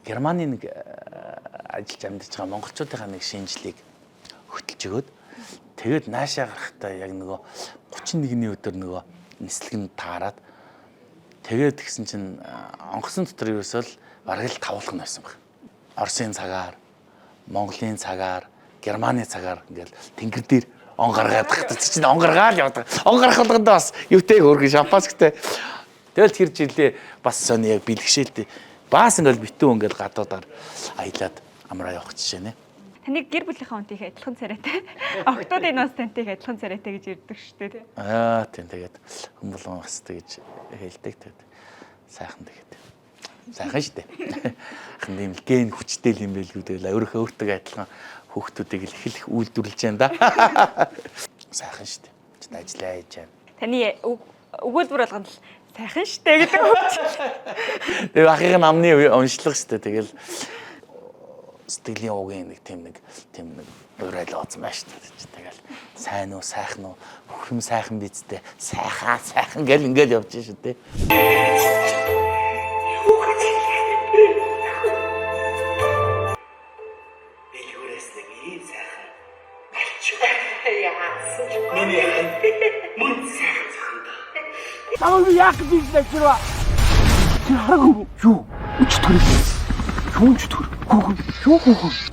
Германы нэг ажиллаж амьдарч байгаа монголчуудынхаа нэг шинжлэх хөтөлж өгөөд тэгээд наашаа гарахтаа яг нөгөө 31-ний өдөр нөгөө нислэг нь таарад тэгээд тэгсэн чинь онгоцны дотор ерөөсөө л бараг л тавуулах нь байсан баг. Оросын цагаар, Монголын цагаар, Германы цагаар ингээл тэнгэр дээр он гаргаад чинь он гаргаал явдаг. Он гарах болгондоо бас юутэй хөргөн шампансктэй. Тэгэл тэр жилээ бас сони яг бэлгшээлтэй. Баас ингээл битүү ингээл гадаадаар аялаад амраа явах жишээ нэ. Таны гэр бүлийнхээ үнтэйг адилхан царайтай. Октоодын нас таньтайг адилхан царайтай гэж ярьдаг шүү дээ. Тийм тэгээд хүмүүлэн бас тэгж хэлдэг тэгээд сайхан тэгээд. Сайхан шүү дээ. Ахын юм ген хүчтэй юм байлгүй тэгэл өөрийнхөө өөртөө адилхан хүүхдүүдийг л их үйлдвэрлэж байна да. Сайхан шүү дээ. Чи ажиллаа хийж байна. Таны өгүүлбэр болгонд л сайхан шүү дээ гэдэг үг. Тэгээ ахын амны уншлага шүү дээ. Тэгэл сэтгэлийн угийн нэг тийм нэг дуурай лооцсон байна шүү дээ. Тэгэл сайн уу сайхан уу бүх юм сайхан бидтэй сайхан гэл ингээл явж шүү дээ. Намайг яг бизнес хийваа. Тэр хараагүй юу? Үч төрөг. Шүүнч төрөг. Гүгэн.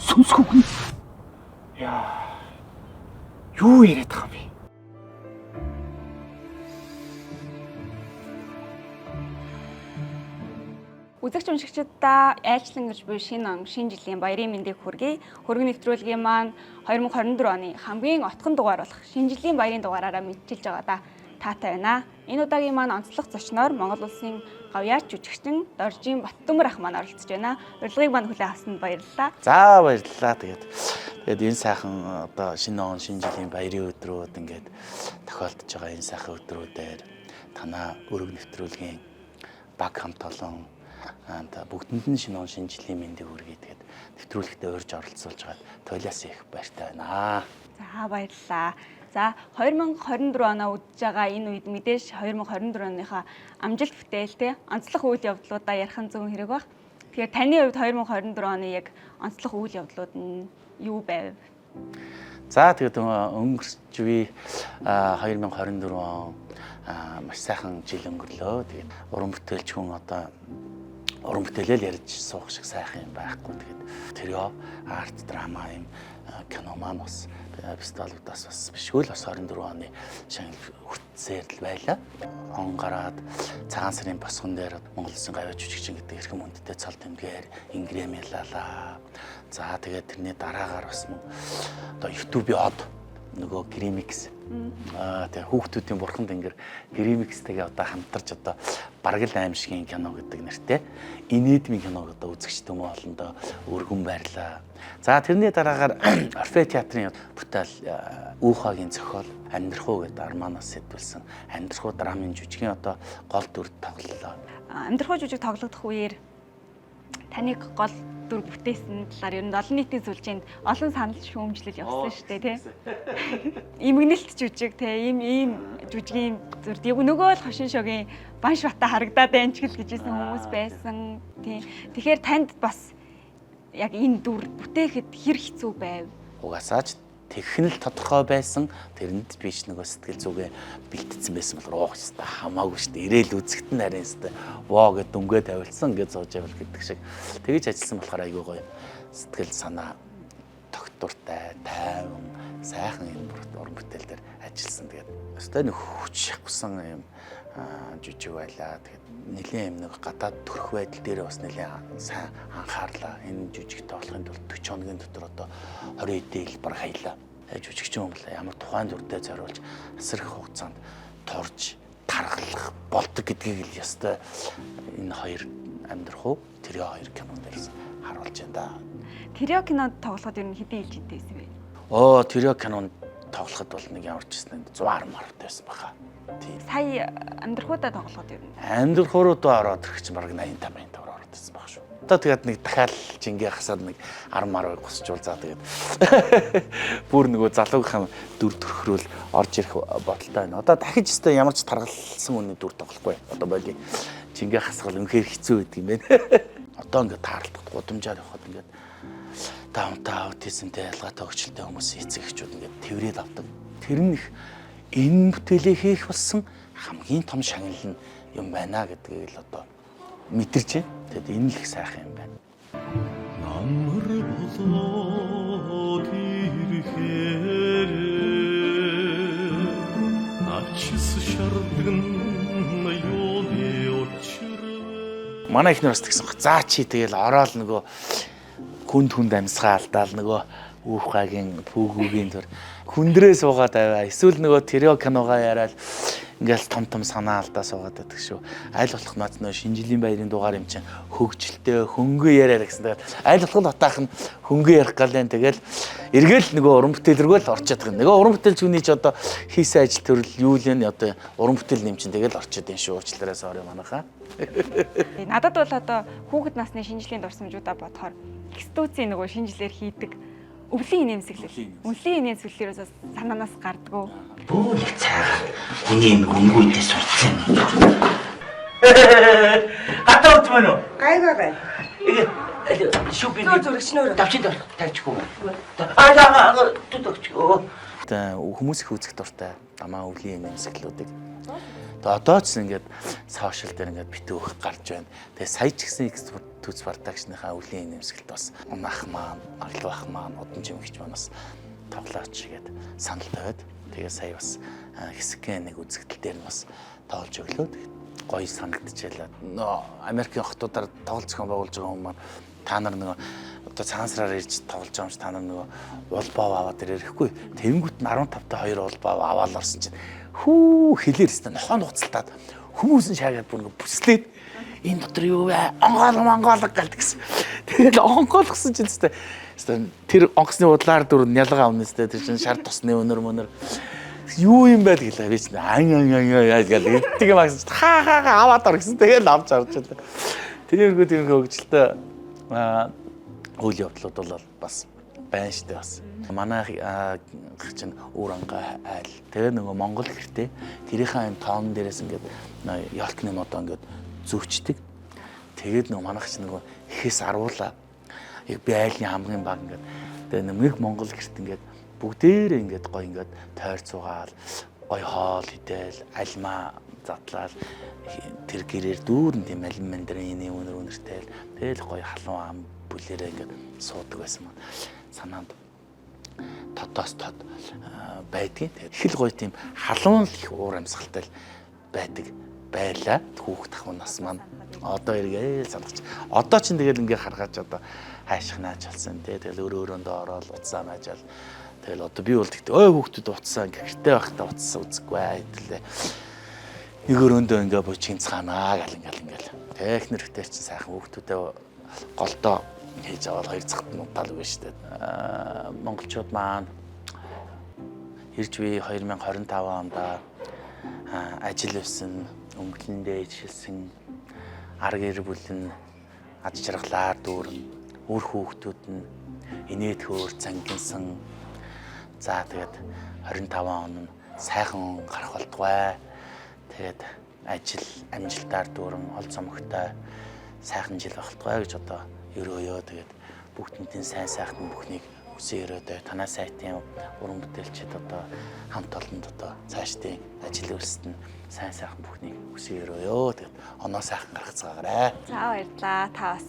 Сүнсгүгэн. Яа. Юу яриад байгаа юм бэ? Үзэгч уншигчдаа айлчлан гэж буй шинэ он шинэ жилийн баярын мэндийг хүргэе. Хөргөн нэвтрүүлгийн маань 2024 оны хамгийн отхон дугаар болох шинэ жилийн баярын дугаараараа мэдчилж байгаа да. Таатай байна. Энэ удаагийн маань онцлог зочноор Монгол улсын гавьяач жүжигчин Доржийн Баттөмөр ах маань оролцож байна. Урилгыг маань хүлээн авсанд баярлалаа. За баярлалаа. Тэгээд энэ сайхан одоо шинэ он шинэ жилийн баярын өдрүүд ингээд тохиолдож байгаа энэ сайхан өдрүүдээр танаа өргөн нэвтрүүлгийн баг хамт олон бүгдэнд нь шинэ он шинэ жилийн мэндийг хүргэе. Тэгээд нэвтрүүлэгтээ урьж оролцуулж байгаа туйлаас их баяртай байна. За баярлалаа. За 2024 оноо үдж байгаа энэ үед мэдээж 2024 оныхаа амжилт бүтээлтэй онцлог үйл явдлуудаа ярих нь зөв хэрэг баг. Тэгэхээр таны хувьд 2024 оны яг онцлог үйл явдлууд нь юу байв? За тэгээд өнгөрч буй 2024 он маш сайхан жил өнгөрлөө. Тэгээд уран бүтээлч хүн одоо уран бүтээлэл ярьж суух шиг сайхан юм байхгүй. Тэгээд тэрөө арт драма юм кино маань бас фестивалуудаас бас бишгүй л бас 24 оны шинэ хүртсээр л байлаа. Он гараад цагаан сарын босгон дээр Монгол Улсын гавьяач жүжигчин гэдэг эрхэм хүндтэй цал тэмдгээр ингрэмэлалаа. За тэгээд тэрний дараагаар бас одоо YouTube-ийн од нөгөө Гримикс тэгээ хүүхдүүдийн бурхан тэнгэр Гримикстэйгээ одоо хамтарч одоо бараг л аимшигын кино гэдэг нэртэй инээдмийн киног одоо үзэгч төмөө олондоо өргөн байрлаа. За тэрний дараагаар Орфей театрын бүтээл Үүхагийн зохиол Амьдрахуу гэдэг Арманаас сэдвэлсэн Амьдрахуу драмын жүжигийн одоо гол дүр тоглолоо. Амьдрахуу жүжиг тоглогдох үеэр таныг гол дүр бүтээсэн талаар ер нь олон нийтийн сүлжээнд олон санал шүүмжлэл явсан шүү дээ тий. Имгнэлт жүжиг тий ийм жүжигийн зүр нөгөө л хошин шогийн банш бата харагдаад байна ч гэжсэн хүмүүс байсан тий. Тэгэхээр танд бас яг энэ дүр бүтээхэд хэр хэцүү байв? Угаасаа ч тэгхэн л тодорхой байсан. Тэрэнд биш нөгөө сэтгэл зүгээ бэлтцсэн байсан бол хэвээр хамаагүй шүү дээ. Ирээл үзэгт нь харин хэвээр воо гэд дүнгээ тавилсан гэж зууж явал гэдэг шиг. Тэгэж ажилласан болохоор айгүй гоё сэтгэл санаа тогтвортой, тайван, сайхан юм уран бүтээл дээр ажилласан. Тэгээд өстой нэг хүч шахсан юм жүжиг байлаа. Тэгээд нэлийн юм нэг гадаад төрх байдал дээр бас нэлийн сайн анхаарлаа. Энэ жүжиг тоглохын тулд 40 хоногийн дотор одоо 20 эдэл баг хаялаа. Жүжигчин юм байна. Ямар тухайн дүрдээ зориулж асар их хугацаанд торж таргалах болдог гэдгийг л ястай энэ хоёр Амьдрахуу тэрэ хоёр кинон дээрс харуулж байна да. Тэрэ кинонд тоглоход ер нь хэдийн ээлжинтэй байсан бэ? Тэрэ кинонд тоглоход бол нэг ямар ч гэсэн 110 мартай байсан баха. Тийм. Сая Амьдрахуудаа тоглоход ер нь. Амьдрахууруудаа ороод ирэх чинь бараг 85 ороод ирсэн баг шүү. Одоо тэгээд нэг дахиад жингээ хасаад нэг 10 марыг гусчул за тэгээд бүр нөгөө залуугийнхаа дүр төрхрөөл орж ирэх бодолтой байна. Одоо дахиж өстой ямар ч таргалсан үний дүр тоглохгүй. Одоо боли жингээ хасгал үнэхээр хэцүү байдаг юм байна. Одоо ингээд таарлахгүй гудамжаар явхад ингээд даунтаа аутизмтэй ялгаатай хөгжилтэй хүмүүсийн эцэг эхчүүд ингээд тэрвэрэд авдаг. Тэр нь их энэ бүтээлээ хийх болсон хамгийн том шагнал нь юм байна гэдгийг л одоо мэдэрч байна. Тэгэд энэ л их сайхан юм байна. Намар болоод ирэхээр ачис шардган юуны очир. Манай ихнэр бас тэгсэн. За чи тэгэл ороод нөгөө хүнд амьсгаа алдаал нөгөө үүхгагийн пүүгүүгийн төр хүндрээ суугаад аваа. Эсвэл нөгөө терё киногоо яриад ингээл том санаа алдаа суугаад байдаг шүү. Аль болох над нөө шинэ жилийн баярын дугаар юм чинь хөгжилтэй хөнгөө яриа гэсэн. Тэгээд аль болох атаах нь хөнгөө ярих гален тэгэл эргээл нөгөө уран бүтээл рүү л орчод байгаа. Нөгөө уран бүтээлч хүний ч одоо хийсэн ажил төрөл юу л энэ одоо уран бүтээл нэмчин тэгэл орчод энэ шүү. Уучлаарай sorry манайхаа. Надад бол одоо хүүхэд насны шинжлэлийн дурсамжуудаа бодохоор экстуцийн нөгөө шинжилээр хийдэг өвлийн нэмсэглэл. Өвлийн нэмсэглэлээс санаанаас гардггүй. Бүүл цаагаад хүний юм өнгөйдээ сурцсан. Хатаа утмаа нөө. Гайгаа бай. Шүпи зурагчнөр давчид тавьчихгүй. Аа тутагчгүй. Хүмүүс их үзэх дуртай амаа өвлийн нэмсэглэлүүдийг. Одоо ч ингээд сошиал дээр ингээд битүүх гарч байна. Тэгээ сая ч гэсэн төц бардагчныхаа өвлийн нэмсгэлд бас ах маань, аглах маань, удамж юмгч маань бас тоглооч гээд санал тавиад тэгээ сая бас хэсэгэн нэг үзэгдэл дээр нь бас тоглож өглөө. Гоё санагдчихлаа. Нөө Америкийн хотуудаар тоглолт зохион байгуулж байгаа хүмүүс маань та нар нөгөө одоо цаансраар ирж тоглож байгаа юм чи та нар нөгөө улбаа аваад ирэхгүй. Тэнгүүт нь 15-тай 2 улбаа аваад орсон чинь хүү хэлээр өстө нохон уцалтаад хүмүүс нь шаагаад бүр ингээ бүслээд энэ дотор юу вэ? Монгол галт гэсэн. Тэгэл онгол гэсэн чинь өстө тэр онгоцны удлаар дүр нялга авна өстө тэр чинь шар тосны өнөр юу юм байл гэлээ би чинь яа гэл эдгээр магс хаа аваад ор гэсэн тэгэл авч харж байлаа. Тэрхүү хөгжилтэй үйл явдлууд бол бас байна шүү дээ бас. Манай чинь Уранга айл. Тэгээ нөгөө Монгол гэртээ тэрийнхээ юм тоон дээрээс ингээд ялтны модоо ингээд зөөчдөг. Тэгээд нөгөө манайх чинь нөгөө ихээс аруулаа. Яг би айлын хамгийн баг ингээд тэгээ нэмэг Монгол гэрт ингээд бүгдээрээ ингээд гоё ингээд тойрцуугаал гоё хоол идэл альмаа задлал тэр гэрээр дүүрэн тийм алим мандрын өнөртэй тэгэл гоё халуун ам бүлэрээ ингээд суудаг байсан маань санаанд тодоос тод байдгийн. Тэгээд их л гоё тийм халуун л их уур амьсгалтай байдаг байлаа. Хүүхд ахуй нас маань одоо эргээл санагч. Одоо ч тэгэл ингээ харгаач одоо хайших нааж болсон. Тэгэл өрөөндөө ороод уцаа маажаал. Тэгэл одоо би бол тэгтээ ой хүүхдүүд уцаа ингээ гэртээ байхдаа уцсан үзэхгүй айдлээ. Нэг өрөөндөө ингээ бочийн цаанаа гал ингээл. Техниктэй чинь сайхан хүүхдүүдээ голдоо хийж аваад хоёр цагт нь утаал өгнө шүү дээ. Монголчууд маань ирж би 2025 онд ажил өссөн, өнгөлөндөө ижлсэн, ар гэр бүл нь аж жаргалаар дүүрэн, үр хүүхдүүд нь инээд хөөр зангинсан. За тэгээд 25 он нь сайхан гарах болтугай. Тэгээд ажил амжилтаар дүүрэн, ол цомогтой сайхан жил болтугай гэж одоо өрөөё. Тэгээд бүгднийхээ сайн сайхан бүхнийг хүсээ өрөөдөө танаа сайтын уран бүтээлчид одоо хамт олонд одоо цаашдын ажил өрсөлдөнд сайн сайхан бүхнийг хүсээ өрөөё. Тэгээд оноо сайхан гаргацгаагаарай. За баярлалаа. Та бас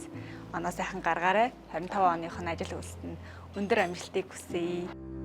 оноо сайхан гаргаарай. 25 оных нь ажил үйлсэнд өндөр амжилтыг хүсье.